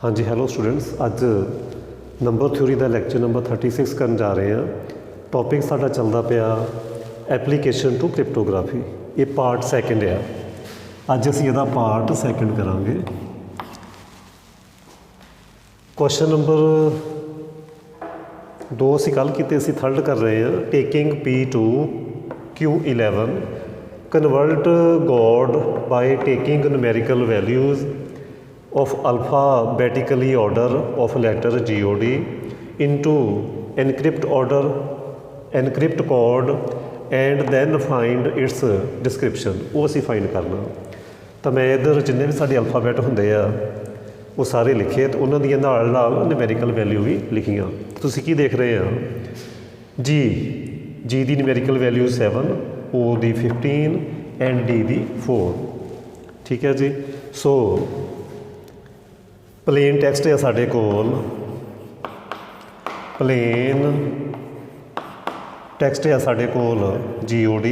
हाँ जी, hello students. अज number theory का lecture number 36 करन जा रहे हैं। टॉपिक साडा चलदा पिया एप्लीकेशन टू क्रिप्टोग्राफी। ये पार्ट सैकेंड है। अज असीं इहदा पार्ट सैकेंड करांगे। क्वेश्चन नंबर 2 असीं कल कीते, असीं थर्ड कर रहे हैं। Taking P2 Q11 convert God by taking numerical values of alphabetically order of letter God into encrypt code and then find its description। वो असीं फाइंड करना। तो मैं इधर जिन्ने भी साडे अल्फाबैट हुंदे आ वो सारे लिखे, तो उन्हां दियां नाल नाल न्यूमेरिकल वैल्यू भी लिखियां। तुसीं की देख रहे हैं? जी दी न्यूमेरिकल वैल्यू 7, O दी 15 एंड D दी 4। ठीक है जी। सो प्लेन टैक्सट है साढ़े कोल, प्लेन टैक्सट है साढ़े कोल GOD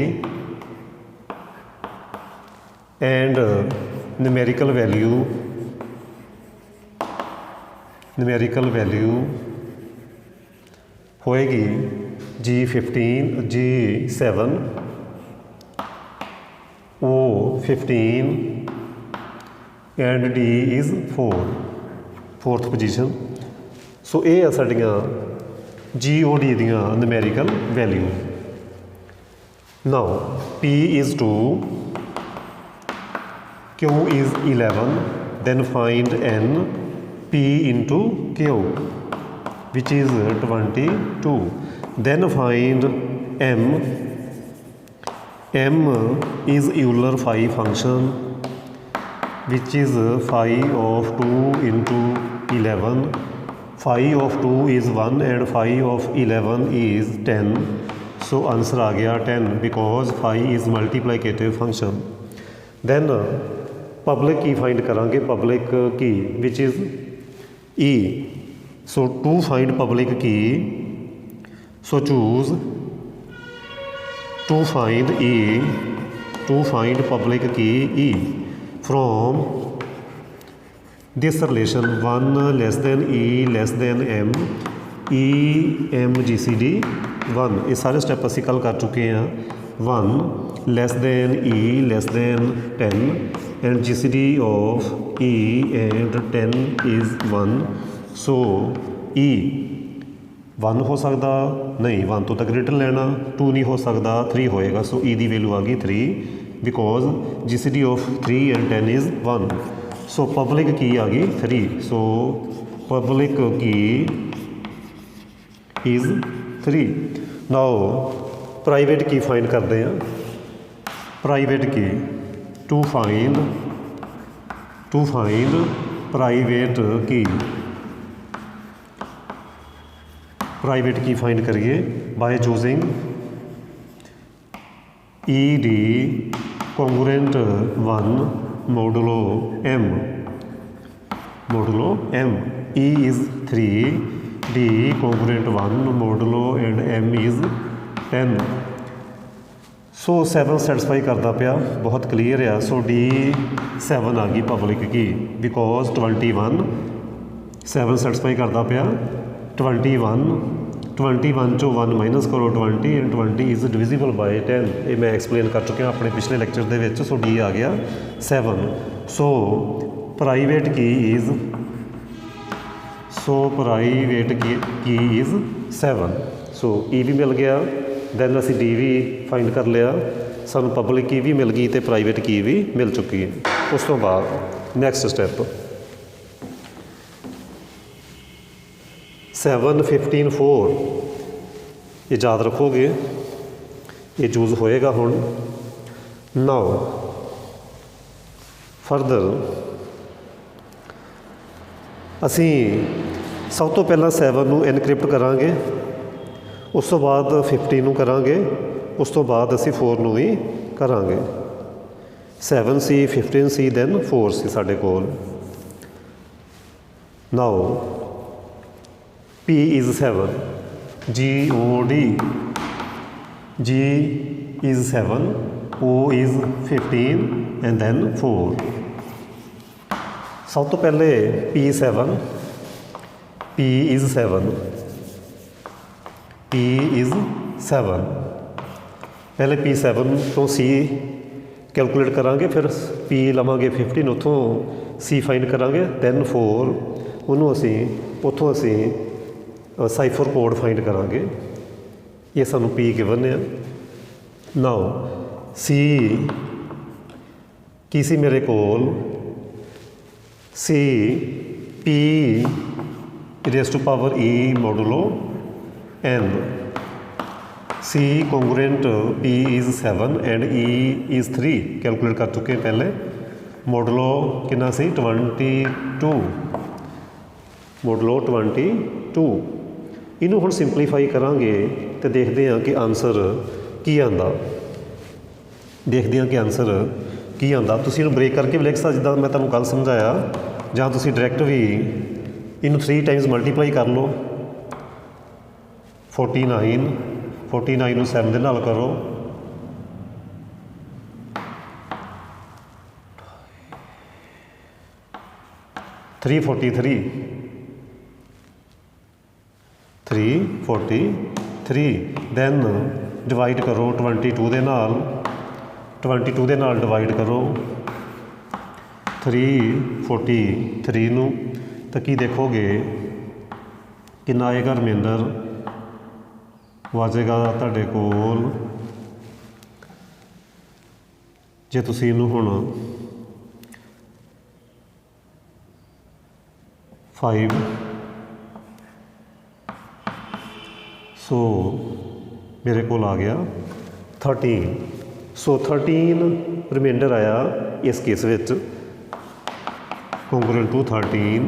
एंड न्यूमेरिकल वैल्यू होएगी G15 G7 O15 and D is 4th position. So ये आ साडियां GOD दियां numerical value. Now P is 2 Q is 11 then find N P into Q which is 22 then find M is Euler phi function which is phi of 2 into 11. Phi of 2 is 1 and phi of 11 is 10. So answer आ गया 10 because phi is multiplicative function. Then public key find करांगे, public key which is E. So to find public key, so choose to find public key E from this relation 1 less than E less than M E M GCD 1। ये सारे step असीं कल कर चुके हैं। 1 less than E less than 10 and GCD of E and 10 is 1। so E 1 हो सकता नहीं, 1 तो तक ग्रेटर लेना, 2 नहीं हो सकता, 3 होएगा। सो E की वैल्यू आ गई 3 because GCD of 3 and 10 is 1। So public की आ गई 3। सो पब्लिक की इज़ 3। नाउ प्राइवेट की फाइंड करते हैं। प्राइवेट की टू फाइंड प्राइवेट की फाइंड करिए by choosing ED congruent 1 modulo M E is 3 D congruent 1 modulo and M is 10। So 7 satisfy करता पिया, बहुत क्लीयर है। सो D 7 आ गई पब्लिक की बिकॉज 21 7 सैटिस्फाई करता पिया। 21 चो 1 माइनस करो 20 एंड 20 इज़ डिविजिबल बाय 10। ये मैं एक्सप्लेन कर चुका अपने पिछले लैक्चर दे विच। सो D आ गया 7। सो प्राइवेट की इज़ 7। सो E भी मिल गया। दैन असी D भी फाइंड कर लिया, सानू पब्लिक की भी मिल गई तो प्राइवेट की भी मिल चुकी है। उस तो बाद नैक्सट स्टैप 7 15 4 ये याद रखोगे, ये चूज होएगा हुण। नाउ फरदर असी सब तो पहला 7 नू एनक्रिप्ट करांगे, उस तो बाद 15 नू करांगे, उस तो बाद असी 4 नू ही करांगे। 7C 15C दैन 4C साडे कोल। Now P is 7 GOD G is 7 O is 15 and then 4। सब तो पहले P7 P is 7 P is 7 पहले P7 तो C कैलकुलेट करांगे, फिर P लवांगे 15 उतों C फाइंड करांगे, दैन 4 ਉਹਨੂੰ ਅਸੀਂ ਉੱਥੋਂ ਅਸੀਂ ਸਾਈਫਰ ਕੋਡ ਫਾਈਂਡ ਕਰਾਂਗੇ। ਇਹ ਸਾਨੂੰ P ਗਿਵਨ ਆ। ਨਾਓ C ਕੀ ਸੀ ਮੇਰੇ ਕੋਲ, C P raised to power E modulo n, C congruent P is 7 and E is 3 calculate कर चुके हैं पहले। मोडलो कितना सी 22 मोडलो 22। ਇਹਨੂੰ ਹੁਣ ਸਿੰਪਲੀਫਾਈ ਕਰਾਂਗੇ ਤੇ ਦੇਖਦੇ ਹਾਂ ਕਿ ਆਨਸਰ ਕੀ ਆਉਂਦਾ, ਦੇਖਦੇ ਹਾਂ ਕਿ ਆਨਸਰ ਕੀ ਆਉਂਦਾ। ਤੁਸੀਂ ਇਹਨੂੰ ਬ੍ਰੇਕ ਕਰਕੇ ਵੀ ਲਿਖ ਸਕਦੇ ਜਿੱਦਾਂ ਮੈਂ ਤੁਹਾਨੂੰ ਕੱਲ੍ਹ ਸਮਝਾਇਆ, ਜਾਂ ਤੁਸੀਂ ਡਾਇਰੈਕਟ ਵੀ ਇਹਨੂੰ 3 ਟਾਈਮਸ ਮਲਟੀਪਲਾਈ ਕਰ ਲਓ। 49 ਨੂੰ 7 ਦੇ ਨਾਲ ਕਰੋ, 343 ਦੈਨ ਡਿਵਾਈਡ ਕਰੋ 22 ਦੇ ਨਾਲ, 22 ਦੇ ਨਾਲ ਡਿਵਾਈਡ ਕਰੋ 343 ਨੂੰ, ਤਾਂ ਕੀ ਦੇਖੋਗੇ ਕਿੰਨਾ ਆਏਗਾ ਰਿਮਾਈਂਡਰ ਵਾਜੇਗਾ ਤੁਹਾਡੇ ਕੋਲ। ਜੇ ਤੁਸੀਂ ਇਹਨੂੰ ਹੁਣ 5 ਸੋ ਮੇਰੇ ਕੋਲ ਆ ਗਿਆ 13। ਸੋ 13 ਰਿਮਾਈਂਡਰ ਆਇਆ ਇਸ ਕੇਸ ਵਿੱਚ congruent to 13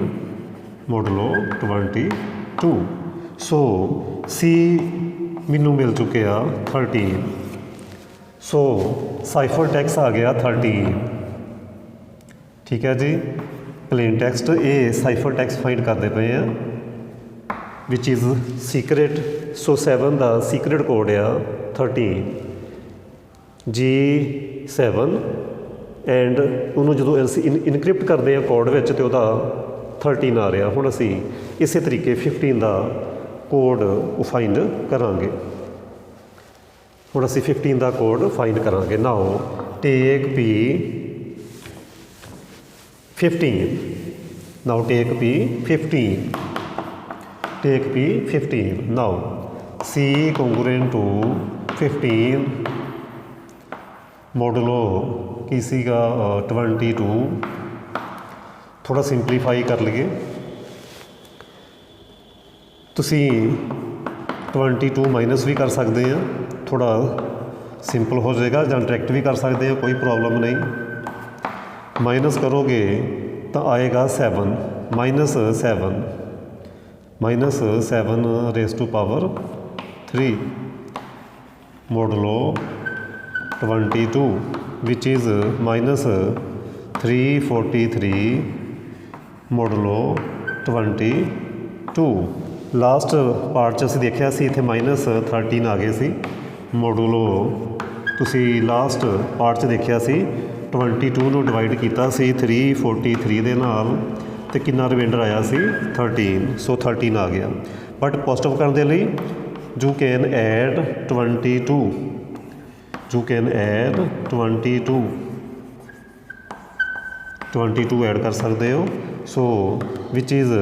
modulo 22। So C ਮੈਨੂੰ ਮਿਲ ਚੁੱਕਿਆ 13। ਸੋ ਸਾਈਫਰ ਟੈਕਸਟ ਆ ਗਿਆ 13। ਠੀਕ ਹੈ ਜੀ, ਪਲੇਨ ਟੈਕਸਟ ਇਹ ਸਾਈਫਰ ਟੈਕਸਟ ਫਾਈਂਡ ਕਰਦੇ ਪਏ ਆ ਵਿਚ ਇਜ਼ ਸੀਕਰੇਟ। ਸੋ 7 ਦਾ ਸੀਕਰੇਟ ਕੋਡ ਆ 13 G7 ਐਂਡ ਉਹਨੂੰ ਜਦੋਂ ਅਸੀਂ ਇਨਕ੍ਰਿਪਟ ਕਰਦੇ ਹਾਂ ਕੋਡ ਵਿੱਚ ਤੇ ਉਹਦਾ 13 ਆ ਰਿਹਾ। ਹੁਣ ਅਸੀਂ ਇਸੇ ਤਰੀਕੇ 15 ਦਾ ਕੋਡ ਫਾਈਂਡ ਕਰਾਂਗੇ। ਹੁਣ ਅਸੀਂ 15 ਦਾ ਕੋਡ ਫਾਈਂਡ ਕਰਾਂਗੇ। ਨਾਓ ਟੇਕ P15, now take P15, now C congruent to 15 modulo ਕੀ ਸੀਗਾ 22। ਥੋੜ੍ਹਾ ਸਿੰਪਲੀਫਾਈ ਕਰ ਲਈਏ, ਤੁਸੀਂ 22 ਮਾਈਨਸ ਵੀ ਕਰ ਸਕਦੇ ਆ, ਥੋੜ੍ਹਾ ਸਿੰਪਲ ਹੋ ਜਾਏਗਾ, ਜਾਂ ਡਾਇਰੈਕਟ ਵੀ ਕਰ ਸਕਦੇ ਆ, ਕੋਈ ਪ੍ਰੋਬਲਮ ਨਹੀਂ। ਮਾਈਨਸ ਕਰੋਗੇ ਤਾਂ ਆਏਗਾ 7 -7 raise to power 3 modulo 22 which is -343 modulo 22। Last part 'ਚ ਅਸੀਂ ਦੇਖਿਆ ਸੀ ਇੱਥੇ -13 ਆ ਗਏ ਸੀ ਮੋਡੂਲੋ। ਤੁਸੀਂ ਲਾਸਟ ਪਾਰਟ 'ਚ ਦੇਖਿਆ ਸੀ 22 ਨੂੰ ਡਿਵਾਈਡ ਕੀਤਾ ਸੀ 343 ਦੇ ਨਾਲ ਅਤੇ ਕਿੰਨਾ ਰਿਮਾਈਂਡਰ ਆਇਆ ਸੀ 13। ਸੋ 13 ਆ ਗਿਆ। ਬਟ ਪੋਜ਼ੀਟਿਵ ਕਰਨ ਦੇ ਲਈ ਯੂ ਕੈਨ ਐਡ 22 ਐਡ ਕਰ ਸਕਦੇ ਹੋ। So which is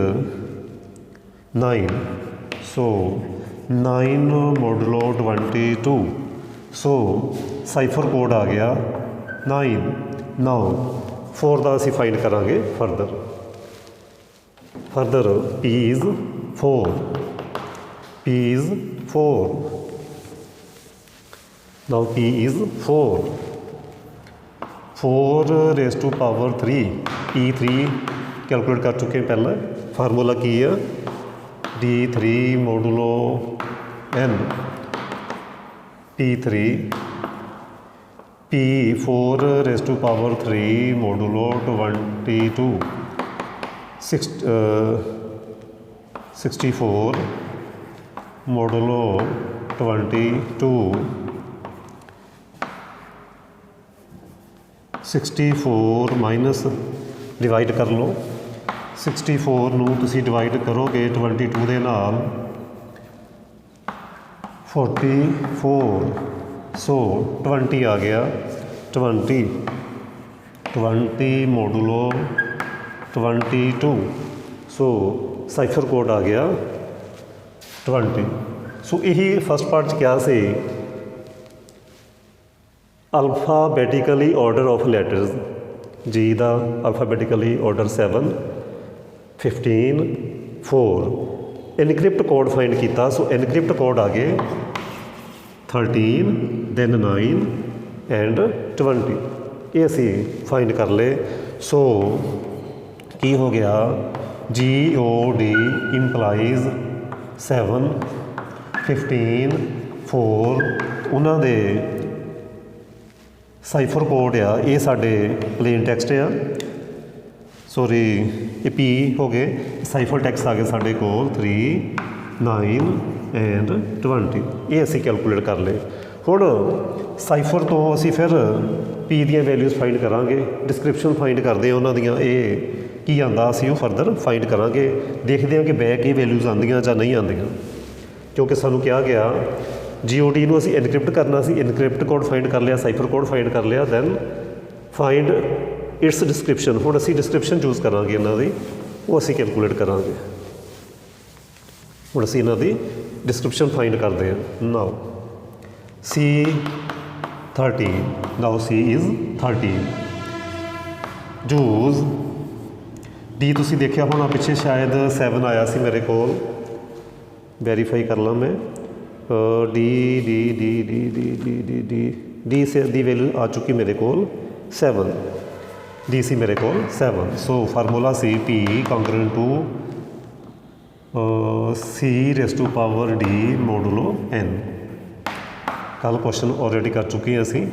9। So 9 modulo 22। So cipher code ਆ ਗਿਆ 9। ਨਾਓ 4 ਦਾ ਅਸੀਂ ਫਾਈਂਡ ਕਰਾਂਗੇ further P is 4 now P is 4 raised to power 3 P3 calculate कर चुके हैं पहले। फार्मूला की है D3 modulo n P3 P4 raised to power 3 modulo 22 64 modulo 22 64 minus divide कर लो 64 ਨੂੰ ਤੁਸੀਂ ਡਿਵਾਈਡ ਕਰੋਗੇ 22 ਦੇ ਨਾਲ 44 ਸੋ 20 ਆ ਗਿਆ 20 ਮੋਡੂਲੋ 22 ਸੋ ਸਾਈਫਰ ਕੋਡ ਆ ਗਿਆ 20। ਸੋ ਇਹੀ ਫਸਟ ਪਾਰਟ 'ਚ ਕਿਹਾ ਸੀ ਅਲਫਾਬੈਟੀਕਲੀ ਆਰਡਰ ਆਫ ਲੈਟਰਸ ਜੀ ਦਾ ਅਲਫਾਬੈਟੀਕਲੀ ਆਰਡਰ 7 15 4 ਇਨਕ੍ਰਿਪਟ ਕੋਡ ਫਾਈਂਡ ਕੀਤਾ। ਸੋ ਇਨਕ੍ਰਿਪਟ ਕੋਡ ਆ ਗਏ 13 ਦੈਨ 9 ਐਂਡ 20 ਇਹ ਅਸੀਂ ਫਾਈਂਡ ਕਰ ਲਏ। ਸੋ ਕੀ ਹੋ ਗਿਆ GOD ਇੰਪਲਾਈਜ਼ 7 15 4 ਉਹਨਾਂ ਦੇ ਸਾਈਫਰ ਕੋਡ ਆ ਇਹ ਸਾਡੇ ਪਲੇਨ ਟੈਕਸਟ ਆ ਸੋਰੀ ਇਹ P ਹੋ ਗਏ ਸਾਈਫਰ ਟੈਕਸਟ ਆ ਗਏ ਸਾਡੇ ਕੋਲ 3 9 ਐਂਡ 20 ਇਹ ਅਸੀਂ ਕੈਲਕੂਲੇਟ ਕਰ ਲਏ। ਹੁਣ ਸਾਈਫਰ ਤੋਂ ਅਸੀਂ ਫਿਰ P ਦੀਆਂ ਵੈਲਿਊਜ਼ ਫਾਈਂਡ ਕਰਾਂਗੇ ਡਿਸਕ੍ਰਿਪਸ਼ਨ ਫਾਈਂਡ ਕਰਦੇ ਹਾਂ ਉਹਨਾਂ ਦੀਆਂ ਇਹ ਕੀ ਆਉਂਦਾ ਅਸੀਂ ਉਹ ਫਰਦਰ ਫਾਈਂਡ ਕਰਾਂਗੇ ਦੇਖਦੇ ਹਾਂ ਕਿ ਬੈਕ ਇਹ ਵੈਲਿਊਜ਼ ਆਉਂਦੀਆਂ ਜਾਂ ਨਹੀਂ ਆਉਂਦੀਆਂ ਕਿਉਂਕਿ ਸਾਨੂੰ ਕਿਹਾ ਗਿਆ GOD ਨੂੰ ਅਸੀਂ ਇਨਕ੍ਰਿਪਟ ਕਰਨਾ ਸੀ ਇਨਕ੍ਰਿਪਟ ਕੋਡ ਫਾਈਂਡ ਕਰ ਲਿਆ ਸਾਈਫਰ ਕੋਡ ਫਾਈਂਡ ਕਰ ਲਿਆ ਦੈਨ ਫਾਈਂਡ ਇਟਸ ਡਿਸਕ੍ਰਿਪਸ਼ਨ। ਹੁਣ ਅਸੀਂ ਡਿਸਕ੍ਰਿਪਸ਼ਨ ਚੂਜ਼ ਕਰਾਂਗੇ ਇਹਨਾਂ ਦੀ ਉਹ ਅਸੀਂ ਕੈਲਕੂਲੇਟ ਕਰਾਂਗੇ। ਹੁਣ ਅਸੀਂ ਇਹਨਾਂ ਦੀ ਡਿਸਕ੍ਰਿਪਸ਼ਨ ਫਾਈਂਡ ਕਰਦੇ ਹਾਂ। ਨਾਓ C13 now C is 13 ਜੂਜ਼ D ਤੁਸੀਂ ਦੇਖਿਆ ਹੋਣਾ ਪਿੱਛੇ ਸ਼ਾਇਦ 7 ਆਇਆ ਸੀ ਮੇਰੇ ਕੋਲ ਵੈਰੀਫਾਈ ਕਰ ਲਾਂ ਮੈਂ D ਸੇ ਦੀ ਵੈਲਿਊ ਆ ਚੁੱਕੀ ਮੇਰੇ ਕੋਲ 7 D ਸੀ ਮੇਰੇ ਕੋਲ 7 ਸੋ ਫਾਰਮੂਲਾ ਸੀ P concurrent to C raise to power D modulo N ਕੱਲ ਕੁਐਸਚਨ ਆਲਰੇਡੀ ਕਰ ਚੁੱਕੇ ਹਾਂ ਅਸੀਂ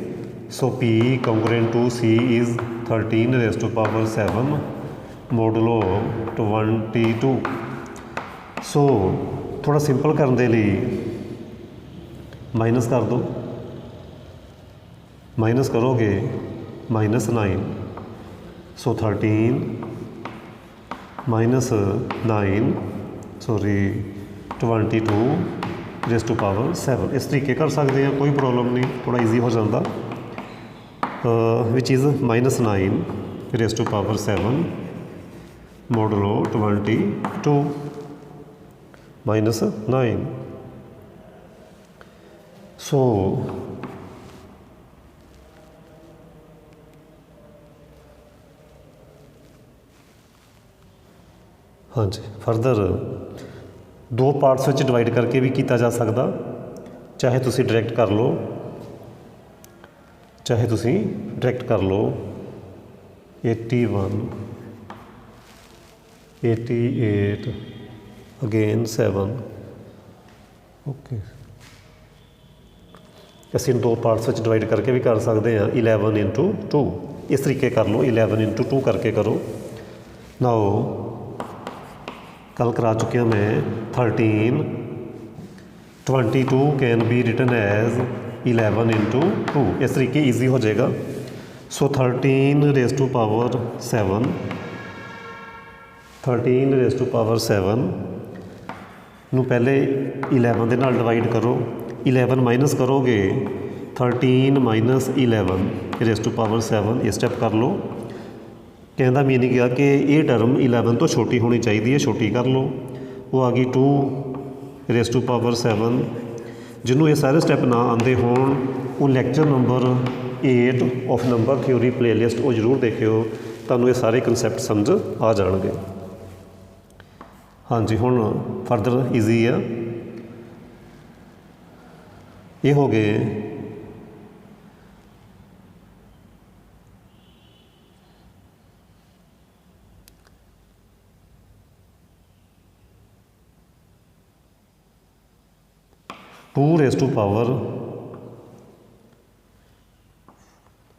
so P concurrent to C is 13 raise to power 7 modulo 22 so ਥੋੜਾ ਸਿੰਪਲ ਕਰਨ ਦੇ ਲਈ ਮਾਈਨਸ ਕਰ ਦਿਓ ਮਾਈਨਸ ਕਰੋਗੇ -9 ਸੋ 13 -9 ਸੋਰੀ 22 ਰੇਜ਼ ਟੂ ਪਾਵਰ 7 ਇਸ ਤਰੀਕੇ ਕਰ ਸਕਦੇ ਹਾਂ ਕੋਈ ਪ੍ਰੋਬਲਮ ਨਹੀਂ ਥੋੜਾ ਈਜ਼ੀ ਹੋ ਜਾਂਦਾ ਵਿਚ is -9 raise to power 7 modulo 22 -9 ਸੋ ਹਾਂਜੀ ਫਰਦਰ ਦੋ ਪਾਰਟਸ ਵਿੱਚ ਡਿਵਾਈਡ ਕਰਕੇ ਵੀ ਕੀਤਾ ਜਾ ਸਕਦਾ ਚਾਹੇ ਤੁਸੀਂ ਡਾਇਰੈਕਟ ਕਰ ਲਓ ਚਾਹੇ ਤੁਸੀਂ ਡਾਇਰੈਕਟ ਕਰ ਲਓ 81 88 ਅਗੇਨ 7 ਓਕੇ ਅਸੀਂ ਦੋ ਪਾਰਟਸ ਵਿੱਚ ਡਿਵਾਈਡ ਕਰਕੇ ਵੀ ਕਰ ਸਕਦੇ ਹਾਂ 11 into 2 ਇਸ ਤਰੀਕੇ ਕਰ ਲਓ 11 into 2 ਕਰਕੇ ਕਰੋ ਨਾਓ कल करा चुके हैं मैं 13 22 can be written as 11 into 2 इस तरीके ईजी हो जाएगा so 13 raise to power 7 13 raise to power 7 ਨੂੰ ਪਹਿਲੇ 11 ਦੇ ਨਾਲ ਡਿਵਾਈਡ ਕਰੋ 11 ਮਾਈਨਸ ਕਰੋਗੇ 13 ਮਾਈਨਸ 11 ਰੇਜ਼ ਟੂ ਪਾਵਰ 7 ਇਹ ਸਟੈਪ ਕਰ ਲਓ कहने मीनिंग आ कि ये टर्म 11 तो छोटी होनी चाहिए छोटी कर लो वो आ गई 2 रेज़ टू पावर 7 जिन्होंने ये सारे स्टैप ना आते होण वो lecture number 8 of number theory playlist वो जरूर देखियो तुहानूं ये सारे कंसैप्ट समझ आ जाएंगे। हाँ जी हुण फर्दर ईजी है ये हो गए 2 raise to power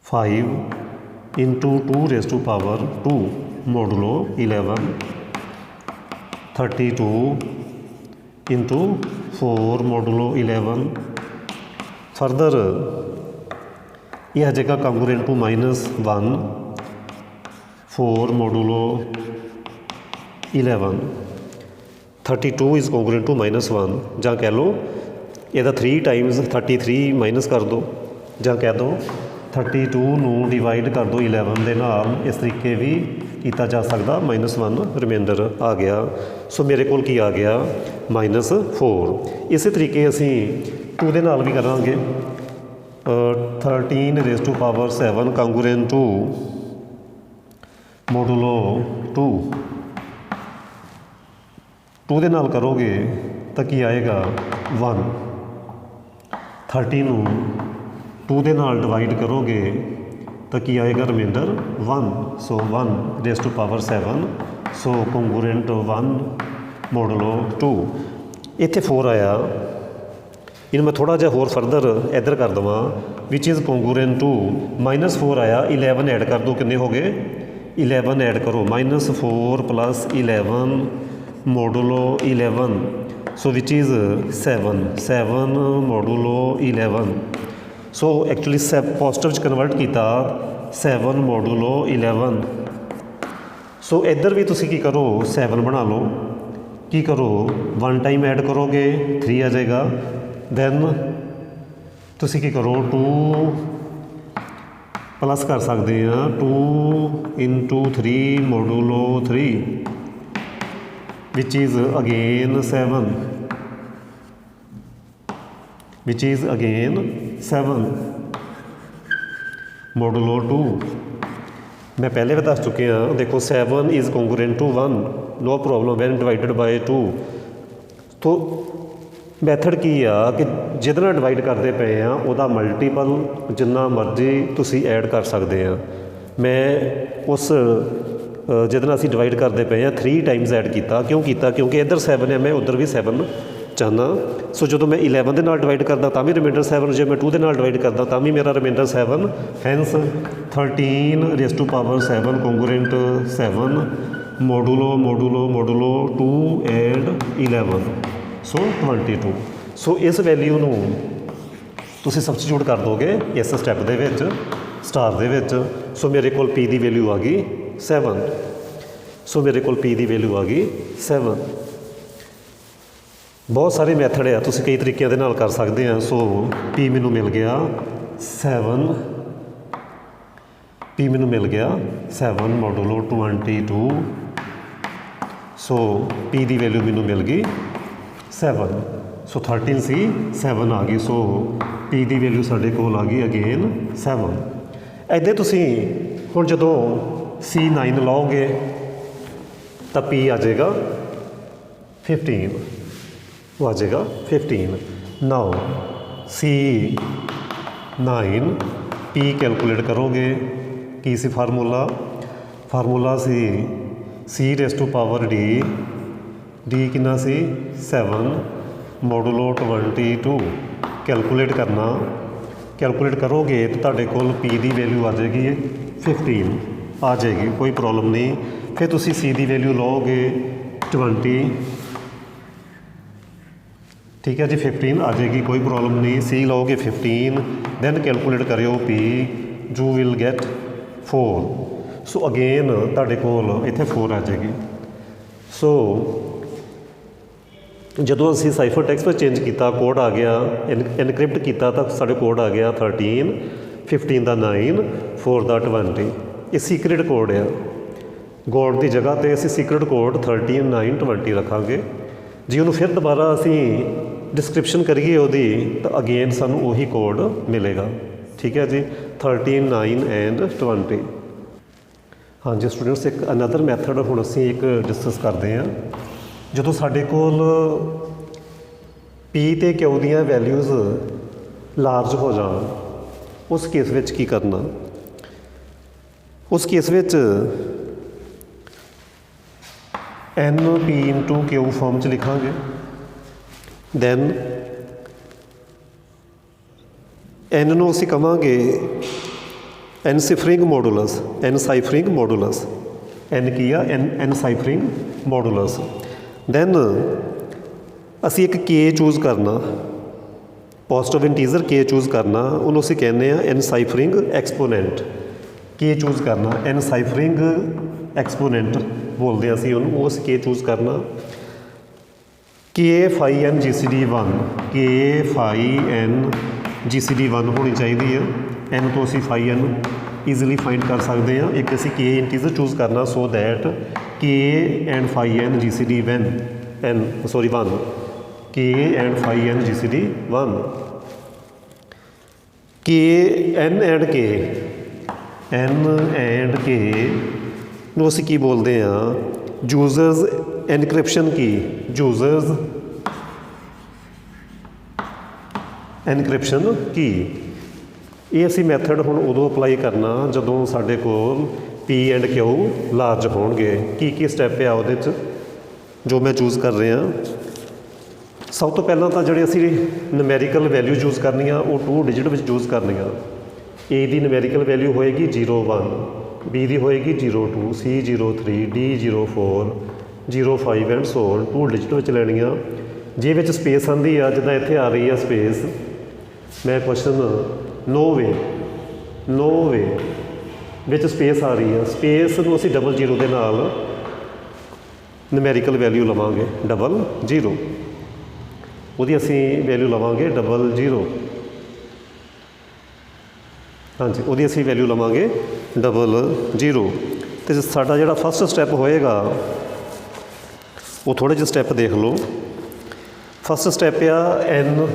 5 into 2 raise to power 2 modulo 11 32 into 4 modulo 11 further ये आ जाएगा congruent to -1 4 modulo 11 32 is congruent to -1 ਜਾਂ ਕਹਿ ਲਓ ਇਹਦਾ 3 ਟਾਈਮਸ 33 ਮਾਈਨਸ ਕਰ ਦਿਓ ਜਾਂ ਕਹਿ ਦਿਓ 32 ਨੂੰ ਡਿਵਾਈਡ ਕਰ ਦਿਓ 11 ਦੇ ਨਾਲ। ਇਸ ਤਰੀਕੇ ਵੀ ਕੀਤਾ ਜਾ ਸਕਦਾ। -1 ਰਿਮਾਈਂਡਰ ਆ ਗਿਆ। ਸੋ ਮੇਰੇ ਕੋਲ ਕੀ ਆ ਗਿਆ -4। ਇਸੇ ਤਰੀਕੇ ਅਸੀਂ 2 ਦੇ ਨਾਲ ਵੀ ਕਰਾਂਗੇ। 13 raise to power 7 ਕੌਂਗਰੂਐਂਟ to modulo 2 ਦੇ ਨਾਲ ਕਰੋਗੇ ਤਾਂ ਕੀ ਆਏਗਾ 1। 30 ਨੂੰ 2 ਦੇ ਨਾਲ ਡਿਵਾਈਡ ਕਰੋਗੇ ਤਾਂ ਕੀ ਆਏਗਾ remainder 1। So 1 raise to power 7 so congruent 1 modulo 2। ਇੱਥੇ 4 ਆਇਆ। ਇਹਨੂੰ ਮੈਂ ਥੋੜ੍ਹਾ ਜਿਹਾ ਹੋਰ ਫਰਦਰ ਇੱਧਰ ਕਰ ਦੇਵਾਂ ਵਿਚ ਇਜ਼ ਕੌਂਗਰੂਐਂਟ ਟੂ -4 ਆਇਆ 11 ਐਡ ਕਰ ਦਿਓ ਕਿੰਨੇ ਹੋ ਗਏ 11 ਐਡ ਕਰੋ -4 + 11 modulo 11 so which is 7 modulo 11 so actually positive 'ਚ ਕਨਵਰਟ ਕੀਤਾ 7 ਮੋਡੂਲੋ 11 ਸੋ ਇੱਧਰ ਵੀ ਤੁਸੀਂ ਕੀ ਕਰੋ 7 ਬਣਾ ਲਓ ਕੀ ਕਰੋ 1 ਟਾਈਮ ਐਡ ਕਰੋਗੇ 3 ਆ ਜਾਏਗਾ ਦੈਨ ਤੁਸੀਂ ਕੀ ਕਰੋ 2 ਪਲੱਸ ਕਰ ਸਕਦੇ ਹਾਂ 2 × 3 modulo 3 which is again 7 which is again 7 modulo 2 ਮੈਂ ਪਹਿਲੇ ਵੀ ਦੱਸ ਚੁੱਕੇ ਹਾਂ ਦੇਖੋ 7 is congruent to 1 no problem when divided by 2 ਤੋ ਮੈਥਡ ਕੀ ਆ ਕਿ ਜਿਹਦੇ ਨਾਲ ਡਿਵਾਈਡ ਕਰਦੇ ਪਏ ਆ ਉਹਦਾ ਮਲਟੀਪਲ ਜਿੰਨਾ ਮਰਜ਼ੀ ਤੁਸੀਂ ਐਡ ਕਰ ਸਕਦੇ ਆ। ਮੈਂ ਉਸ ਜਿਹਦੇ ਨਾਲ ਅਸੀਂ ਡਿਵਾਈਡ ਕਰਦੇ ਪਏ ਆ 3 ਟਾਈਮਸ ਐਡ ਕੀਤਾ। ਕਿਉਂ ਕੀਤਾ ਕਿਉਂਕਿ ਇੱਧਰ 7 ਹੈ ਮੈਂ ਉੱਧਰ ਵੀ 7 ਚਾਹੁੰਦਾ। ਸੋ ਜਦੋਂ ਮੈਂ 11 ਦੇ ਨਾਲ ਡਿਵਾਈਡ ਕਰਦਾ ਤਾਂ ਵੀ ਰਿਮਾਈਂਡਰ 7 ਜੇ ਮੈਂ 2 ਦੇ ਨਾਲ ਡਿਵਾਈਡ ਕਰਦਾ ਤਾਂ ਵੀ ਮੇਰਾ remainder 7 hence 13 raise to power 7 congruent 7 modulo 2 and 11 so 22। So ਇਸ ਵੈਲਿਊ ਨੂੰ ਤੁਸੀਂ ਸਬਸਟੀਟਿਊਟ ਕਰ ਦੋਗੇ ਇਸ ਸਟੈਪ ਦੇ ਵਿੱਚ ਸਟਾਰ ਦੇ ਵਿੱਚ। ਸੋ ਮੇਰੇ ਕੋਲ P ਦੀ ਵੈਲਿਊ ਆ ਗਈ 7 ਸੋ ਮੇਰੇ ਕੋਲ P ਦੀ ਵੈਲਿਊ ਆ ਗਈ 7। ਬਹੁਤ ਸਾਰੇ ਮੈਥਡ ਆ ਤੁਸੀਂ ਕਈ ਤਰੀਕਿਆਂ ਦੇ ਨਾਲ ਕਰ ਸਕਦੇ ਆ। ਸੋ P ਮੈਨੂੰ ਮਿਲ ਗਿਆ 7 ਮੋਡੂਲੋ 22 ਸੋ P ਦੀ ਵੈਲਿਊ ਮੈਨੂੰ ਮਿਲ ਗਈ 7 ਸੋ 13 ਸੀ 7 ਆ ਗਈ। ਸੋ P ਦੀ ਵੈਲਿਊ ਸਾਡੇ ਕੋਲ ਆ ਗਈ ਅਗੇਨ 7। ਇੱਦਾਂ ਤੁਸੀਂ ਹੁਣ ਜਦੋਂ C9 ਲਾਓਗੇ ਤਾਂ P ਆ ਜਾਏਗਾ 15 ਉਹ ਆ ਜਾਏਗਾ 15। ਨਾਓ C9 P ਕੈਲਕੂਲੇਟ ਕਰੋਗੇ ਕੀ ਸੀ ਫਾਰਮੂਲਾ ਸੀ C raise to power D ਕਿੰਨਾ ਸੀ 7 ਮੋਡੂਲੋ 22 ਕੈਲਕੂਲੇਟ ਕਰੋਗੇ ਤਾਂ ਤੁਹਾਡੇ ਕੋਲ P ਦੀ ਵੈਲਿਊ ਆ ਜਾਏਗੀ 15 ਆ ਜਾਏਗੀ ਕੋਈ ਪ੍ਰੋਬਲਮ ਨਹੀਂ। ਫਿਰ ਤੁਸੀਂ C ਦੀ ਵੈਲਿਊ ਲਓਗੇ 20 ਠੀਕ ਹੈ ਜੀ 15 ਆ ਜਾਏਗੀ ਕੋਈ ਪ੍ਰੋਬਲਮ ਨਹੀਂ। C ਲਓਗੇ 15 ਦੈਨ ਕੈਲਕੂਲੇਟ ਕਰਿਓ P you will get 4 so again ਤੁਹਾਡੇ ਕੋਲ ਇੱਥੇ 4 ਆ ਜਾਏਗੀ। ਸੋ ਜਦੋਂ ਅਸੀਂ ਸਾਈਫਰ ਟੈਕਸਟ ਵਿੱਚ ਚੇਂਜ ਕੀਤਾ ਕੋਡ ਆ ਗਿਆ ਇਨਕ੍ਰਿਪਟ ਕੀਤਾ ਤਾਂ ਸਾਡੇ ਕੋਡ ਆ ਗਿਆ 13 15 ਦਾ 9 4 ਦਾ 20। ਇਹ ਸੀਕ੍ਰੇਟ ਕੋਡ ਆ। ਗੋਡ ਦੀ ਜਗ੍ਹਾ 'ਤੇ ਅਸੀਂ ਸੀਕ੍ਰੇਟ ਕੋਡ 13 9 20 ਰੱਖਾਂਗੇ। ਜੇ ਉਹਨੂੰ ਫਿਰ ਦੁਬਾਰਾ ਅਸੀਂ ਡਿਸਕ੍ਰਿਪਸ਼ਨ ਕਰੀਏ ਉਹਦੀ ਤਾਂ ਅਗੇਨ ਸਾਨੂੰ ਉਹੀ ਕੋਡ ਮਿਲੇਗਾ। ਠੀਕ ਹੈ ਜੀ 13 9 ਐਂਡ 20। ਹਾਂਜੀ ਸਟੂਡੈਂਟਸ ਇੱਕ ਅਨਦਰ ਮੈਥਡ ਹੁਣ ਅਸੀਂ ਇੱਕ ਡਿਸਕਸ ਕਰਦੇ ਹਾਂ। ਜਦੋਂ ਸਾਡੇ ਕੋਲ P ਅਤੇ Q ਦੀਆਂ ਵੈਲਿਊਜ਼ ਲਾਰਜ ਹੋ ਜਾਣ ਉਸ ਕੇਸ ਵਿੱਚ ਕੀ ਕਰਨਾ। ਉਸ ਕੇਸ ਵਿੱਚ NP × Q ਫਾਰਮ 'ਚ ਲਿਖਾਂਗੇ। ਦੈਨ N ਨੂੰ ਅਸੀਂ ਕਹਾਂਗੇ ਐਨਸਾਈਫਰਿੰਗ ਮੋਡੂਲਸ N ਕੀ ਆ ਐਨਸਾਈਫਰਿੰਗ ਮੋਡੂਲਸ। ਦੈਨ ਅਸੀਂ ਇੱਕ K ਚੂਜ਼ ਕਰਨਾ ਪੋਜ਼ੀਟਿਵ ਇੰਟੀਜ਼ਰ K ਚੂਜ਼ ਕਰਨਾ ਉਹਨੂੰ ਅਸੀਂ ਕਹਿੰਦੇ ਹਾਂ ਐਨਸਾਈਫਰਿੰਗ ਐਕਸਪੋਨੈਂਟ। K ਚੂਜ਼ ਕਰਨਾ ਐਨਸਾਈਫਰਿੰਗ ਐਕਸਪੋਨੈਂਟ बोलते हैं असी उन्होंने, वो असीं के चूज़ करना, K phi N G C D 1, K phi N G C D 1 होनी चाहिए है। एन तो असी फाई एन ईजिली फाइंड कर सकते हैं। एक असी के इंटीजर चूज़ करना so that K and phi N G C D 1, K and phi N G C D 1, K N and K, N and K ਨੂੰ ਅਸੀਂ ਕੀ ਬੋਲਦੇ ਹਾਂ, ਯੂਜ਼ਰਸ ਐਨਕ੍ਰਿਪਸ਼ਨ ਕੀ, ਯੂਜ਼ਰਸ ਐਨਕ੍ਰਿਪਸ਼ਨ ਕੀ। ਇਹ ਅਸੀਂ ਮੈਥਡ ਹੁਣ ਉਦੋਂ ਅਪਲਾਈ ਕਰਨਾ ਜਦੋਂ ਸਾਡੇ ਕੋਲ ਪੀ ਐਂਡ ਕਿਊ ਲਾਰਜ ਹੋਣਗੇ। ਕੀ ਸਟੈਪ ਆ ਉਹਦੇ 'ਚ ਜੋ ਮੈਂ ਚੂਜ਼ ਕਰ ਰਿਹਾ। ਸਭ ਤੋਂ ਪਹਿਲਾਂ ਤਾਂ ਜਿਹੜੇ ਅਸੀਂ ਨੁਮੈਰੀਕਲ ਵੈਲਿਊ ਚੂਜ਼ ਕਰਨੀ ਆ ਉਹ 2 ਡਿਜਿਟ ਵਿੱਚ ਚੂਜ਼ ਕਰਨੀਆਂ। ਏ ਦੀ ਨੁਮੈਰੀਕਲ ਵੈਲਿਊ ਹੋਏਗੀ 01, बी ਦੀ ਹੋਏਗੀ 02, C 03, D 04, 05 and so on. 2 digit ਵਿੱਚ ਲੈਣੀਆਂ। ਜੇ ਵਿੱਚ ਸਪੇਸ ਆਉਂਦੀ ਆ, ਜਿੱਦਾਂ ਇੱਥੇ ਆ ਰਹੀ ਆ ਸਪੇਸ, ਮੈਂ ਕੁਐਸਚਨ ਨੋ ਵੇ ਵਿੱਚ ਸਪੇਸ ਆ ਰਹੀ ਆ, ਸਪੇਸ ਨੂੰ ਅਸੀਂ 00 ਦੇ ਨਾਲ ਨੁਮੈਰੀਕਲ ਵੈਲਿਊ ਲਵਾਂਗੇ, 00 ਉਹਦੀ ਅਸੀਂ ਵੈਲਿਊ ਲਵਾਂਗੇ 00। ਹਾਂਜੀ, ਉਹਦੀ ਅਸੀਂ ਵੈਲਿਊ ਲਵਾਂਗੇ 00। ਅਤੇ ਸਾਡਾ ਜਿਹੜਾ ਫਸਟ ਸਟੈਪ ਹੋਏਗਾ ਉਹ ਥੋੜ੍ਹੇ ਜਿਹੇ ਸਟੈਪ ਦੇਖ ਲਓ। ਫਸਟ ਸਟੈਪ ਆ ਐਨ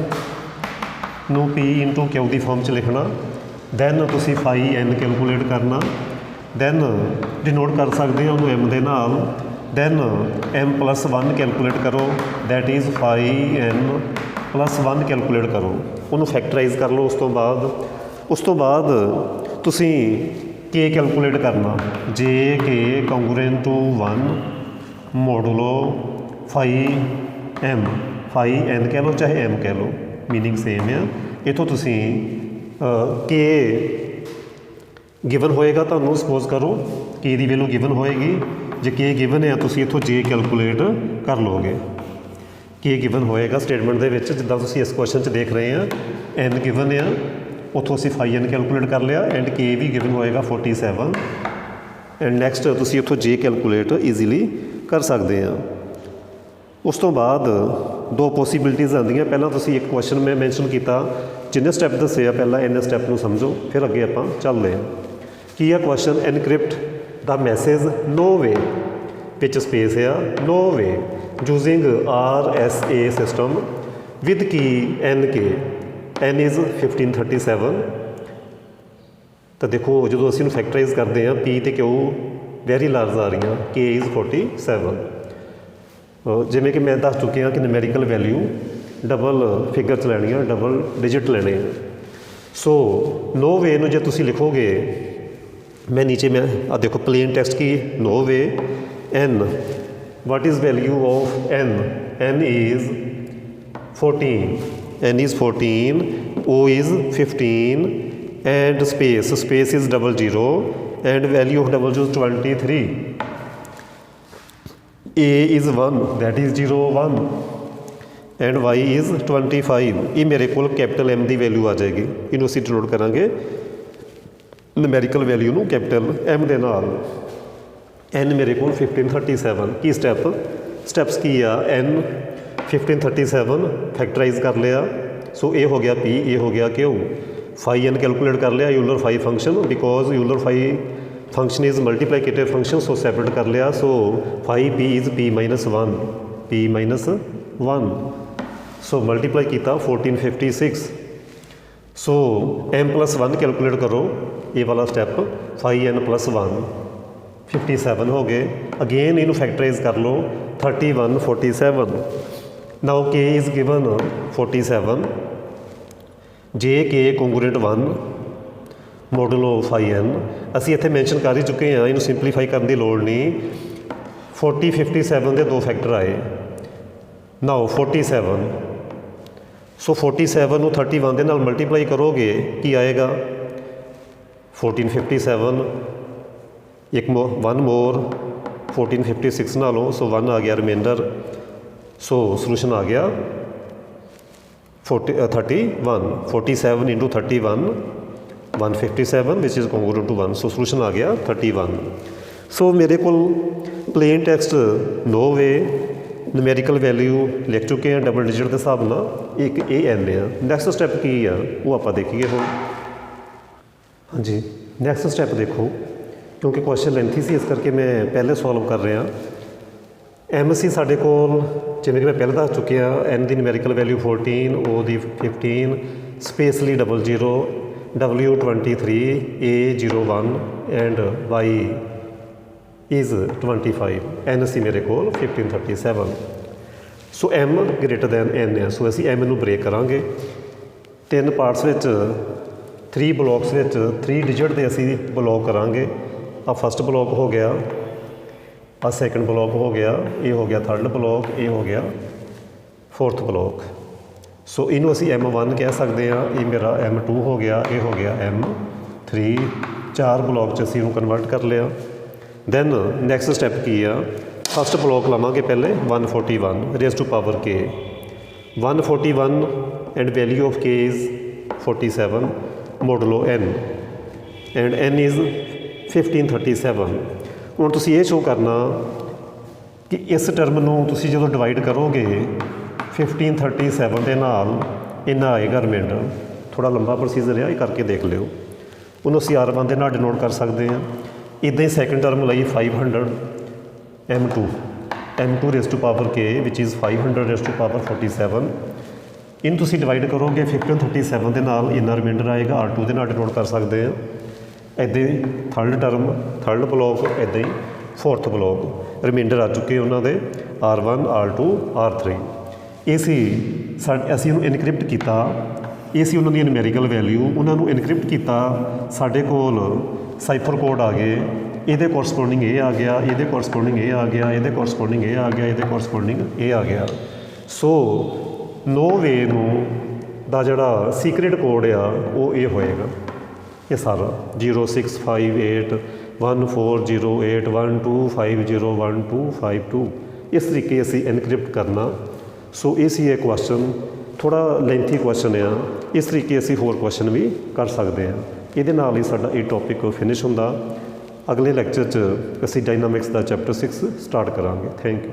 ਨੂੰ ਪੀ ਇੰਟੂ ਕਿਊ ਦੀ ਫਾਰਮ 'ਚ ਲਿਖਣਾ। ਦੈਨ ਤੁਸੀਂ ਫਾਈ ਐਨ ਕੈਲਕੂਲੇਟ ਕਰਨਾ। ਦੈਨ ਡਿਨੋਟ ਕਰ ਸਕਦੇ ਹਾਂ ਉਹਨੂੰ ਐਮ ਦੇ ਨਾਲ। ਦੈਨ m+1 ਕੈਲਕੂਲੇਟ ਕਰੋ, that is fi N +1 calculate ਕਰੋ, ਉਹਨੂੰ ਫੈਕਟਰਾਈਜ਼ ਕਰ ਲਓ। ਉਸ ਤੋਂ ਬਾਅਦ ਤੁਸੀਂ ਕੇ ਕੈਲਕੂਲੇਟ ਕਰਨਾ, ਜੇ ਕੇ ਕੰਗਰੂਐਂਟ ਟੂ 1 ਮੋਡੂਲੋ ਫਾਈ ਐਮ, ਫਾਈ ਐਨ ਕਹਿ ਲਓ ਚਾਹੇ ਐਮ ਕਹਿ ਲਓ, ਮੀਨਿੰਗ ਸੇਮ ਆ। ਇੱਥੋਂ ਤੁਸੀਂ ਕੇ ਗਿਵਨ ਹੋਏਗਾ ਤੁਹਾਨੂੰ, ਸਪੋਜ਼ ਕਰੋ ਕੇ ਦੀ ਵੈਲਿਊ ਗਿਵਨ ਹੋਏਗੀ। ਜੇ ਕੇ ਗਿਵਨ ਹੈ ਤੁਸੀਂ ਇੱਥੋਂ ਜੇ ਕੈਲਕੂਲੇਟ ਕਰ ਲਓਗੇ। ਕੇ ਗਿਵਨ ਹੋਏਗਾ ਸਟੇਟਮੈਂਟ ਦੇ ਵਿੱਚ, ਜਿੱਦਾਂ ਤੁਸੀਂ ਇਸ ਕੁਐਸਚਨ 'ਚ ਦੇਖ ਰਹੇ ਆ ਐਨ ਗਿਵਨ ਆ, ਉੱਥੋਂ ਅਸੀਂ ਫਾਈ ਐਨ ਕੈਲਕੂਲੇਟ ਕਰ ਲਿਆ ਐਂਡ ਕੇ ਵੀ ਗਿਵਨ ਹੋਏਗਾ 47 ਐਂਡ ਨੈਕਸਟ ਤੁਸੀਂ ਉੱਥੋਂ ਜੇ ਕੈਲਕੂਲੇਟ ਈਜ਼ੀਲੀ ਕਰ ਸਕਦੇ ਆ। ਉਸ ਤੋਂ ਬਾਅਦ 2 ਪੋਸੀਬਿਲਿਟੀਜ਼ ਆਉਂਦੀਆਂ। ਪਹਿਲਾਂ ਤੁਸੀਂ ਇੱਕ ਕੁਐਸਚਨ ਮੈਂ ਮੈਂਸ਼ਨ ਕੀਤਾ, ਜਿੰਨੇ ਸਟੈਪ ਦੱਸੇ ਆ ਪਹਿਲਾਂ ਇੰਨੇ ਸਟੈਪ ਨੂੰ ਸਮਝੋ, ਫਿਰ ਅੱਗੇ ਆਪਾਂ ਚੱਲਦੇ ਹਾਂ। ਕੀ ਆ ਕੁਐਸਚਨ, ਐਨਕ੍ਰਿਪਟ ਦਾ ਮੈਸੇਜ ਨੋ ਵੇ, ਵਿੱਚ ਸਪੇਸ ਆ no way, using RSA system with key NK, N is 1537। ਤਾਂ ਦੇਖੋ ਜਦੋਂ ਅਸੀਂ ਇਹਨੂੰ ਫੈਕਟਰਾਈਜ਼ ਕਰਦੇ ਹਾਂ ਪੀ ਅਤੇ ਕਿਊ ਵੈਰੀ ਲਾਰਜ ਆ ਰਹੀਆਂ, K is 47। ਜਿਵੇਂ ਕਿ ਮੈਂ ਦੱਸ ਚੁੱਕਿਆ ਕਿ ਨਿਊਮੈਰੀਕਲ ਵੈਲਿਊ ਡਬਲ ਫਿਗਰ 'ਚ ਲੈਣੀ ਆ, ਡਬਲ ਡਿਜਿਟ ਲੈਣੇ ਆ। ਸੋ ਨੋ ਵੇ ਨੂੰ ਜੇ ਤੁਸੀਂ ਲਿਖੋਗੇ, ਮੈਂ ਨੀਚੇ ਮੈਂ ਆ ਦੇਖੋ ਪਲੇਨ ਟੈਕਸਟ ਕੀ no way N, what is value of N, N is 14, n is 14, O is 15 and space is 00 and value of 00 is 23, A is 1 that is 01 and Y is 25। ਇਹ ਮੇਰੇ ਕੋਲ ਕੈਪੀਟਲ M ਦੀ value ਆ ਜਾਏਗੀ। ਇਹਨੂੰ ਅਸੀਂ denote ਕਰਾਂਗੇ numerical value ਨੂੰ capital M ਦੇ ਨਾਲ। N ਮੇਰੇ ਕੋਲ 1537। ਕੀ ਸਟੈਪਸ ਕੀ ਆ, N 1537 ਫੈਕਟਰਾਈਜ਼ ਕਰ ਲਿਆ, ਸੋ ਇਹ ਹੋ ਗਿਆ ਪੀ, ਇਹ ਹੋ ਗਿਆ ਕਿਊ। ਫਾਈ ਐਨ ਕੈਲਕੂਲੇਟ ਕਰ ਲਿਆ, Euler phi function, because Euler phi function is multiplicative function, so separate ਕਰ ਲਿਆ। ਸੋ ਫਾਈ ਪੀ is P-1, P-1, so multiply ਕੀਤਾ 1456। ਸੋ m+1 ਕੈਲਕੂਲੇਟ ਕਰੋ, ਇਹ ਵਾਲਾ ਸਟੈਪ, ਫਾਈ n +1 57 ਹੋ ਗਏ। ਅਗੇਨ ਇਹਨੂੰ ਫੈਕਟਰਾਈਜ਼ ਕਰ ਲਓ 31 47। ਨਾਓ K is given 47, ਜੇ K ਕੰਗਰੂਐਂਟ 1 ਮੋਡੂਲੋ ਫਾਈ ਐਨ, ਅਸੀਂ ਇੱਥੇ ਮੈਂਸ਼ਨ ਕਰ ਹੀ ਚੁੱਕੇ ਹਾਂ, ਇਹਨੂੰ ਸਿੰਪਲੀਫਾਈ ਕਰਨ ਦੀ ਲੋੜ ਨਹੀਂ। 40 57 ਦੇ 2 ਫੈਕਟਰ ਆਏ। ਨਾਓ 47, ਸੋ 47 ਨੂੰ 31 ਦੇ ਨਾਲ ਮਲਟੀਪਲਾਈ ਕਰੋਗੇ ਕੀ ਆਏਗਾ, 1457, 1 ਮੋਰ 1456 ਨਾਲੋਂ, ਸੋ 1 ਆ ਗਿਆ ਰਿਮਾਈਂਡਰ। ਸੋ ਸੋਲੂਸ਼ਨ ਆ ਗਿਆ 31, 47 into 31 157 which is congruent to 1, so solution आ गया 31। ਸੋ ਮੇਰੇ ਕੋਲ ਪਲੇਨ ਟੈਕਸਟ ਨੋ ਵੇ ਨੂਮੈਰੀਕਲ ਵੈਲਿਊ ਲਿਖ ਚੁੱਕੇ ਹਾਂ ਡਬਲ ਡਿਜਿਟ ਦੇ ਹਿਸਾਬ ਨਾਲ, ਇੱਕ ਇਹ ਐਨ ਆ। ਨੈਕਸਟ ਸਟੈਪ ਕੀ ਆ ਉਹ ਆਪਾਂ ਦੇਖੀਏ ਹੁਣ। ਹਾਂਜੀ, ਨੈਕਸਟ ਸਟੈਪ ਦੇਖੋ, ਕਿਉਂਕਿ ਕੁਐਸਚਨ ਲੈਂਥੀ ਸੀ ਇਸ ਕਰਕੇ ਮੈਂ ਪਹਿਲੇ ਸੋਲਵ ਕਰ ਰਿਹਾ। ਐਮ ਸੀ ਸਾਡੇ ਕੋਲ ਜਿਵੇਂ ਕਿ ਮੈਂ ਪਹਿਲਾਂ ਦੱਸ ਚੁੱਕਿਆ, ਐਨ ਦੀ ਨੂਮੈਰੀਕਲ ਵੈਲਿਊ 14, ਓ ਦੀ 15, ਸਪੇਸ ਲਈ 00, W 23, A 01 and Y is 25, ਐਨ ਸੀ ਮੇਰੇ ਕੋਲ 1537। ਸੋ ਐਮ ਗ੍ਰੇਟਰ ਦੈਨ ਐਨ ਆ, ਸੋ ਅਸੀਂ ਐਮ ਨੂੰ ਬ੍ਰੇਕ ਕਰਾਂਗੇ 3 ਪਾਰਟਸ ਵਿੱਚ, 3 ਬਲੋਕਸ ਵਿੱਚ 3 ਡਿਜਿਟ ਦੇ ਅਸੀਂ ਬਲੋਕ ਕਰਾਂਗੇ। ਆ ਫਸਟ ਬਲੋਕ ਹੋ ਗਿਆ, ਆ ਸੈਕੰਡ ਬਲੋਕ ਹੋ ਗਿਆ, ਇਹ ਹੋ ਗਿਆ ਥਰਡ ਬਲੋਕ, ਇਹ ਹੋ ਗਿਆ ਫੋਰਥ ਬਲੋਕ। ਸੋ ਇਹਨੂੰ ਅਸੀਂ M1 ਕਹਿ ਸਕਦੇ ਹਾਂ, ਇਹ ਮੇਰਾ M2 ਹੋ ਗਿਆ, ਇਹ ਹੋ ਗਿਆ M3। 4 ਬਲੋਕ 'ਚ ਅਸੀਂ ਇਹਨੂੰ ਕਨਵਰਟ ਕਰ ਲਿਆ। ਦੈਨ ਨੈਕਸਟ ਸਟੈਪ ਕੀ ਆ, ਫਸਟ ਬਲੋਕ ਲਵਾਂਗੇ ਪਹਿਲੇ 141 raise to power k, 141 and value of k is 47 modulo n and n is 1537। ਹੁਣ ਤੁਸੀਂ ਇਹ ਸ਼ੋ ਕਰਨਾ ਕਿ ਇਸ ਟਰਮ ਨੂੰ ਤੁਸੀਂ ਜਦੋਂ ਡਿਵਾਈਡ ਕਰੋਗੇ 1537 ਦੇ ਨਾਲ, ਇੰਨਾ ਆਏਗਾ ਰਿਮਾਈਂਡਰ। ਥੋੜ੍ਹਾ ਲੰਬਾ ਪ੍ਰੋਸੀਜਰ ਆ, ਇਹ ਕਰਕੇ ਦੇਖ ਲਿਓ। ਉਹਨੂੰ ਅਸੀਂ R1 ਦੇ ਨਾਲ ਡਿਨੋਟ ਕਰ ਸਕਦੇ ਹਾਂ। ਇੱਦਾਂ ਹੀ ਸੈਕਿੰਡ ਟਰਮ ਲਈ 500 M2 raise to power k ਵਿਚ ਇਜ਼ 500 ਰੇਜ਼ ਟੂ ਪਾਵਰ 47। ਇਹਨੂੰ ਤੁਸੀਂ ਡਿਵਾਈਡ ਕਰੋਗੇ 1537 ਦੇ ਨਾਲ, ਇੰਨਾ ਰਿਮਾਈਂਡਰ ਆਏਗਾ। R2 ਦੇ ਨਾਲ ਡਿਨੋਟ ਕਰ ਸਕਦੇ ਹਾਂ। ਇੱਦਾਂ ਹੀ ਥਰਡ ਟਰਮ, ਥਰਡ ਬਲੋਕ, ਇੱਦਾਂ ਹੀ ਫੋਰਥ ਬਲੋਕ, ਰਿਮਾਈਂਡਰ ਆ ਚੁੱਕੇ ਉਹਨਾਂ ਦੇ R1, R2, R3। ਇਹ ਸੀ ਅਸੀਂ ਇਹਨੂੰ ਇਨਕ੍ਰਿਪਟ ਕੀਤਾ, ਇਹ ਸੀ ਉਹਨਾਂ ਦੀ ਨੂਮੈਰੀਕਲ ਵੈਲਿਊ। ਉਹਨਾਂ ਨੂੰ ਇਨਕ੍ਰਿਪਟ ਕੀਤਾ, ਸਾਡੇ ਕੋਲ ਸਾਈਫਰ ਕੋਡ ਆ ਗਏ। ਇਹਦੇ ਕੋਰਸਪੋਂਡਿੰਗ ਇਹ ਆ ਗਿਆ, ਇਹਦੇ ਕੋਰਸਪੋਂਡਿੰਗ ਇਹ ਆ ਗਿਆ, ਇਹਦੇ ਕੋਰਸਪੋਂਡਿੰਗ ਇਹ ਆ ਗਿਆ, ਇਹਦੇ ਕੋਰਸਪੋਂਡਿੰਗ ਇਹ ਆ ਗਿਆ। ਸੋ ਨੋ ਵੇ ਨੂੰ ਦਾ ਜਿਹੜਾ ਸੀਕ੍ਰੇਟ ਕੋਡ ਆ ਉਹ ਇਹ ਹੋਏਗਾ, ਇਹ ਸਾਰਾ 0658140812501252 ਇਸ ਤਰੀਕੇ ਅਸੀਂ ਇਨਕ੍ਰਿਪਟ ਕਰਨਾ। ਸੋ ਇਹ ਸੀ ਇਹ ਕੁਐਸਚਨ, ਥੋੜ੍ਹਾ ਲੈਂਥੀ ਕੁਐਸਚਨ ਆ। ਇਸ ਤਰੀਕੇ ਅਸੀਂ ਹੋਰ ਕੁਐਸਚਨ ਵੀ ਕਰ ਸਕਦੇ ਹਾਂ। ਇਹਦੇ ਨਾਲ ਹੀ ਸਾਡਾ ਇਹ ਟੌਪਿਕ ਫਿਨਿਸ਼ ਹੁੰਦਾ। ਅਗਲੇ ਲੈਕਚਰ 'ਚ ਅਸੀਂ ਡਾਇਨਾਮਿਕਸ ਦਾ ਚੈਪਟਰ 6 ਸਟਾਰਟ ਕਰਾਂਗੇ। Thank you.